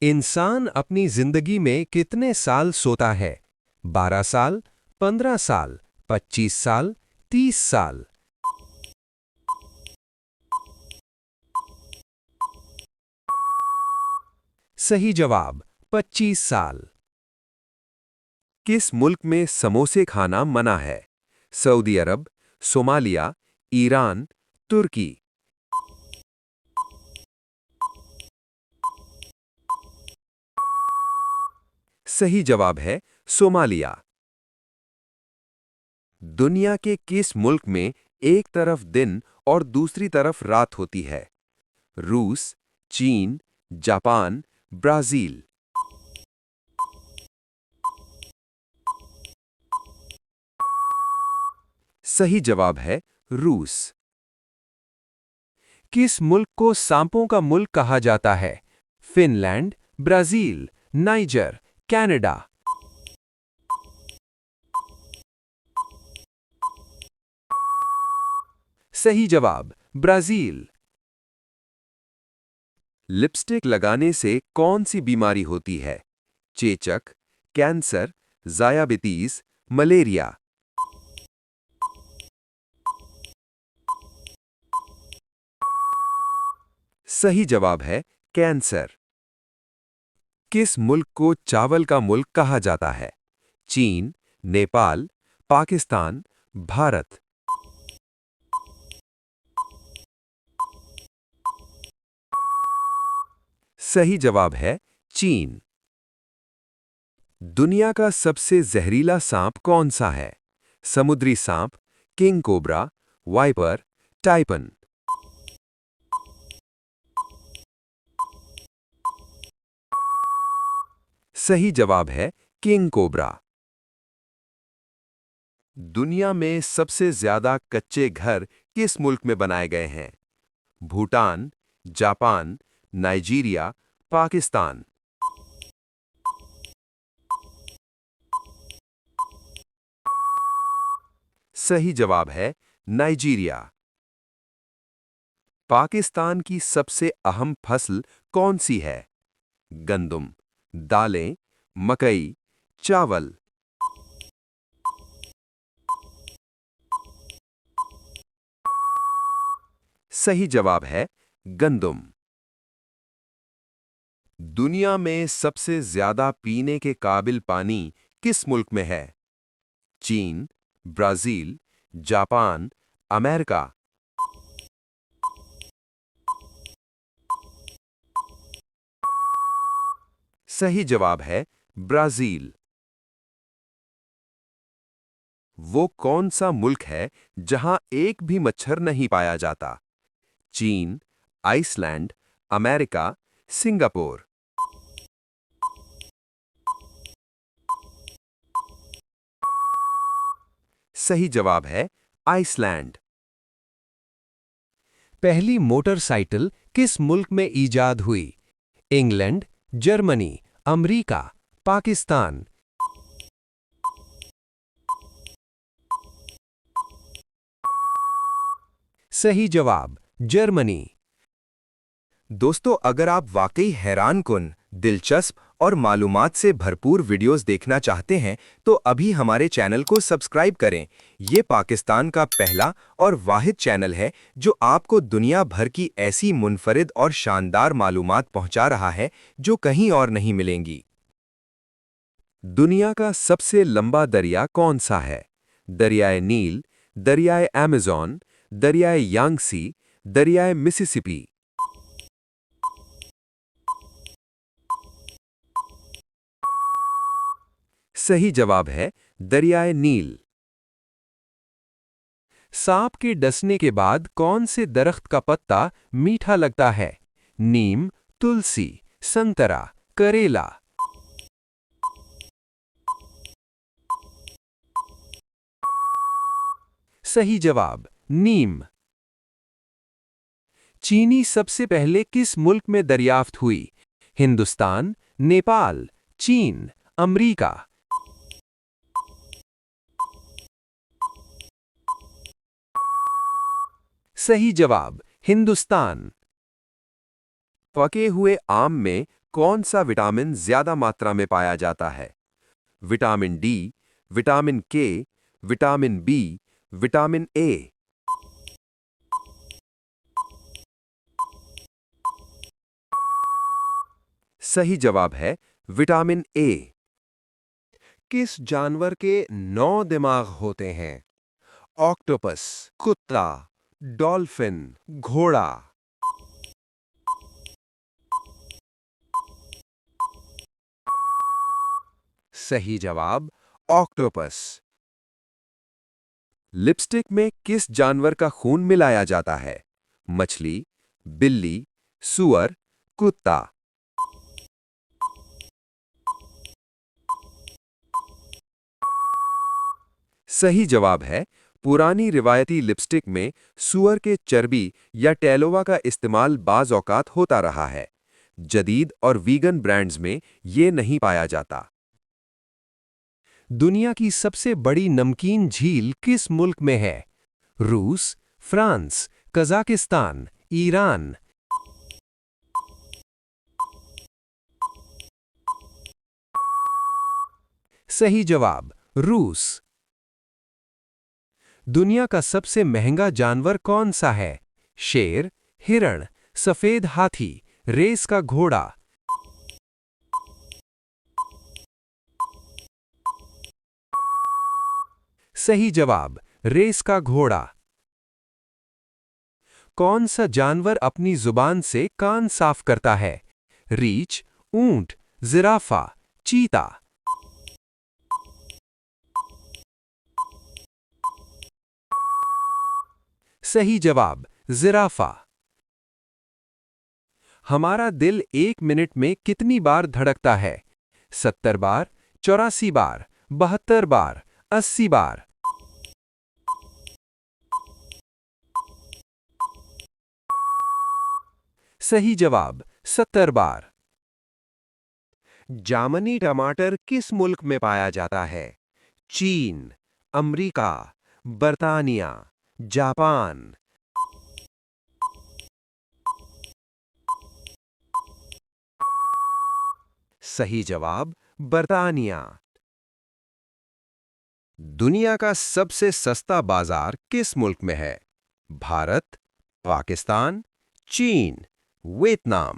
इंसान अपनी जिंदगी में कितने साल सोता है? 12 साल, 15 साल, 25 साल, 30 साल? सही जवाब 25 साल। किस मुल्क में समोसे खाना मना है? सऊदी अरब, सोमालिया, ईरान, तुर्की? सही जवाब है सोमालिया। दुनिया के किस मुल्क में एक तरफ दिन और दूसरी तरफ रात होती है? रूस, चीन, जापान, ब्राजील? सही जवाब है रूस। किस मुल्क को सांपों का मुल्क कहा जाता है? Finland, Brazil, niger, Canada? सही जवाब ब्राजील। लिपस्टिक लगाने से कौन सी बीमारी होती है? चेचक, कैंसर, ज़ायाबितीज, मलेरिया? सही जवाब है कैंसर। किस मुल्क को चावल का मुल्क कहा जाता है? चीन, नेपाल, पाकिस्तान, भारत? सही जवाब है चीन। दुनिया का सबसे जहरीला सांप कौन सा है? समुद्री सांप, किंग कोबरा, वाइपर, टाइपन? सही जवाब है किंग कोबरा। दुनिया में सबसे ज्यादा कच्चे घर किस मुल्क में बनाए गए हैं? Bhutan, Japan, Nigeria, Pakistan? सही जवाब है नाइजीरिया। पाकिस्तान की सबसे अहम फसल कौन सी है? गंदम, दालें, मकई, चावल? सही जवाब है गंदम। दुनिया में सबसे ज्यादा पीने के काबिल पानी किस मुल्क में है? चीन, ब्राजील, जापान, अमेरिका? सही जवाब है ब्राजील। वो कौन सा मुल्क है जहां एक भी मच्छर नहीं पाया जाता? चीन, आइसलैंड, अमेरिका, सिंगापुर? सही जवाब है आइसलैंड। पहली मोटरसाइकिल किस मुल्क में ईजाद हुई? England, Germany, America, Pakistan? सही जवाब जर्मनी। दोस्तों, अगर आप वाकई हैरानकुन, दिलचस्प और मालूमात से भरपूर वीडियोस देखना चाहते हैं तो अभी हमारे चैनल को सब्सक्राइब करें। ये पाकिस्तान का पहला और वाहिद चैनल है जो आपको दुनिया भर की ऐसी मुनफरिद और शानदार मालूमात पहुंचा रहा है जो कहीं और नहीं मिलेंगी। दुनिया का सबसे लंबा दरिया कौन सा है? दरियाए नील, दरियाए अमेज़न, दरियाए यांगसी, दरियाए मिसिसिपी? सही जवाब है दरियाए नील। सांप के डसने के बाद कौन से दरख्त का पत्ता मीठा लगता है? नीम, तुलसी, संतरा, करेला? सही जवाब नीम। चीनी सबसे पहले किस मुल्क में दरियाफ्त हुई? हिंदुस्तान, नेपाल, चीन, अमेरिका? सही जवाब हिंदुस्तान। पके हुए आम में कौन सा विटामिन ज्यादा मात्रा में पाया जाता है? विटामिन डी, विटामिन के, विटामिन बी, विटामिन ए। सही जवाब है विटामिन ए। किस जानवर के 9 दिमाग होते हैं? ऑक्टोपस, कुत्ता, डॉल्फिन, घोड़ा। सही जवाब ऑक्टोपस। लिपस्टिक में किस जानवर का खून मिलाया जाता है? मछली, बिल्ली, सुअर, कुत्ता। सही जवाब है पुरानी रिवायती लिपस्टिक में सुअर के चर्बी या टेलोवा का इस्तेमाल बाज़ औक़ात होता रहा है। जदीद और वीगन ब्रांड्स में ये नहीं पाया जाता। दुनिया की सबसे बड़ी नमकीन झील किस मुल्क में है? रूस, फ्रांस, कजाकिस्तान, ईरान। सही जवाब रूस। दुनिया का सबसे महंगा जानवर कौन सा है? शेर, हिरण, सफेद हाथी, रेस का घोड़ा। सही जवाब रेस का घोड़ा। कौन सा जानवर अपनी जुबान से कान साफ करता है? रीछ, ऊंट, जिराफा, चीता। सही जवाब जिराफा। हमारा दिल 1 मिनट में कितनी बार धड़कता है? 70 बार, 84 बार, 72 बार, 80 बार। सही जवाब 70 बार। जामनी टमाटर किस मुल्क में पाया जाता है? चीन, अमेरिका, बर्तानिया, जापान। सही जवाब बर्तानिया। दुनिया का सबसे सस्ता बाजार किस मुल्क में है? भारत, पाकिस्तान, चीन, वियतनाम।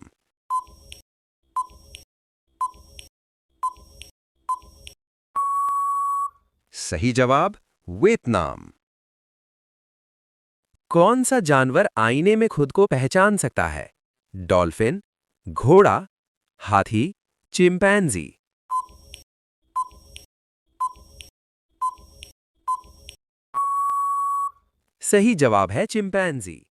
सही जवाब वियतनाम। कौन सा जानवर आईने में खुद को पहचान सकता है? डॉल्फिन, घोड़ा, हाथी, चिंपैंजी। सही जवाब है चिंपैंजी।